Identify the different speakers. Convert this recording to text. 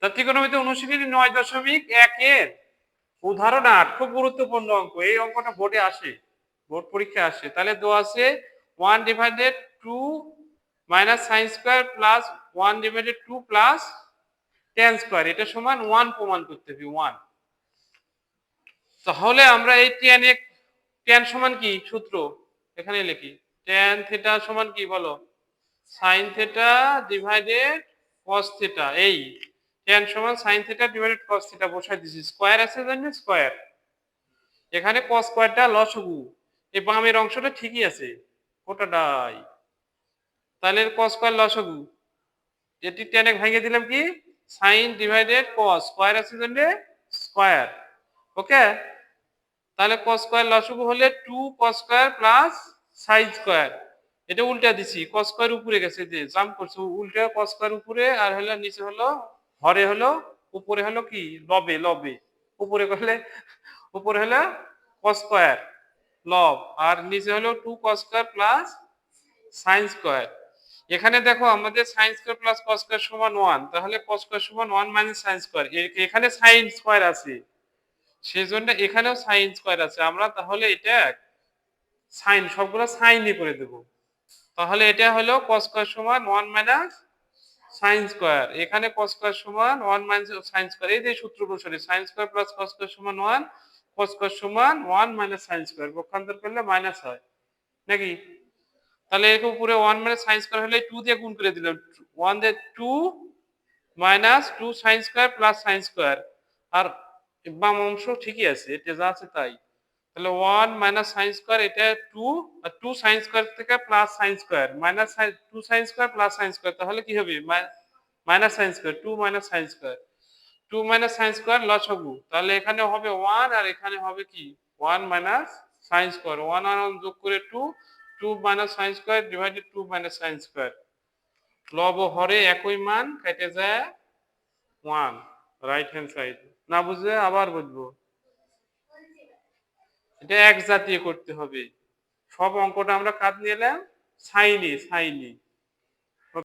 Speaker 1: তার ত্রিকোণমিতি অনুশীলনী 9.1 এর উদাহরণ 8 খুব গুরুত্বপূর্ণ অঙ্ক। এই অঙ্কটা বোর্ডে আসে, বোর্ড পরীক্ষায় আসে। তাহলে দেওয়া আছে 1/2 minus sine square plus 1/2 plus tan square, এটা সমান 1 প্রমাণ করতে হবে 1। তাহলে আমরা এই tan সমান কি সূত্র এখানে লিখি, tan থিটা সমান কি বলো, sin theta divided cos theta. এই tan সমান sin theta divided cos theta বসাই দিছি, স্কয়ার আছে জন্য স্কয়ার, এখানে cos স্কয়ারটা লসাগু, এই বামের অংশটা ঠিকই আছে ওটাটাই, তাহলে cos স্কয়ার লসাগু, এটি tan এ ভেঙে দিলাম কি sin ডিভাইডেড cos, স্কয়ার আছে জন্য স্কয়ার। ওকে, তাহলে cos স্কয়ার লসাগু হলে 2 cos square plus sin square, এটা উল্টা দিছি, cos স্কয়ার উপরে গেছে, যে জাম্প করছে উল্টা, cos স্কয়ার উপরে আর হলো নিচে হলো হরে হলো, উপরে হলো কি লবে, লবে উপরে করলে উপরে হলো cos স্কয়ার লব, আর নিচে হলো 2 cos square plus sin square. এখানে দেখো আমাদের sin square plus cos square সমান 1, তাহলে cos স্কয়ার সমান 1 মাইনাস sin স্কয়ার, এখানে sin স্কয়ার আছে সেজন্য এখানেও sin স্কয়ার আছে, আমরা তাহলে এটা সাইন সবগুলো সাইনই করে দেব। তাহলে এটা হলো cos স্কয়ার সমান 1 মাইনাস sin স্কয়ার, এখানে cos স্কয়ার সমান 1 মাইনাস sin স্কয়ার, এই যে সূত্র অনুসারে sin square plus cos square সমান 1, cos স্কয়ার সমান 1 মাইনাস sin স্কয়ার, পক্ষান্তর করলে মাইনাস হয় নাকি। তাহলে এর উপরে 1 মাইনাস sin স্কয়ার হলে 2 দিয়ে গুণ করে দিলাম, 1 দিয়ে 2 minus 2 sin square plus sin square, আর বাম অংশ ঠিকই আছে, এটা যা আছে তাই। তাহলে 1 মাইনাস sin স্কয়ার, এটা 2, আর 2 sin স্কয়ার থেকে plus sin square minus 2 sin square plus sin square, তাহলে কি হবে minus sin square, 2 minus sin square, 2 minus sin square লসাগু, তাহলে এখানে হবে 1 আর এখানে হবে কি 1 মাইনাস sin স্কয়ার, 1 আর 1 যোগ করে 2, 2 minus sin square divided 2 minus sin square, লব ও হরে একই মান, কেটে যায় 1 রাইট হ্যান্ড সাইড। না বুঝলে আবার বুঝবো, এটা এক জাতীয় করতে হবে। সব অঙ্কটা আমরা কাজ নিয়ে এলাম সাইনে, সাইনে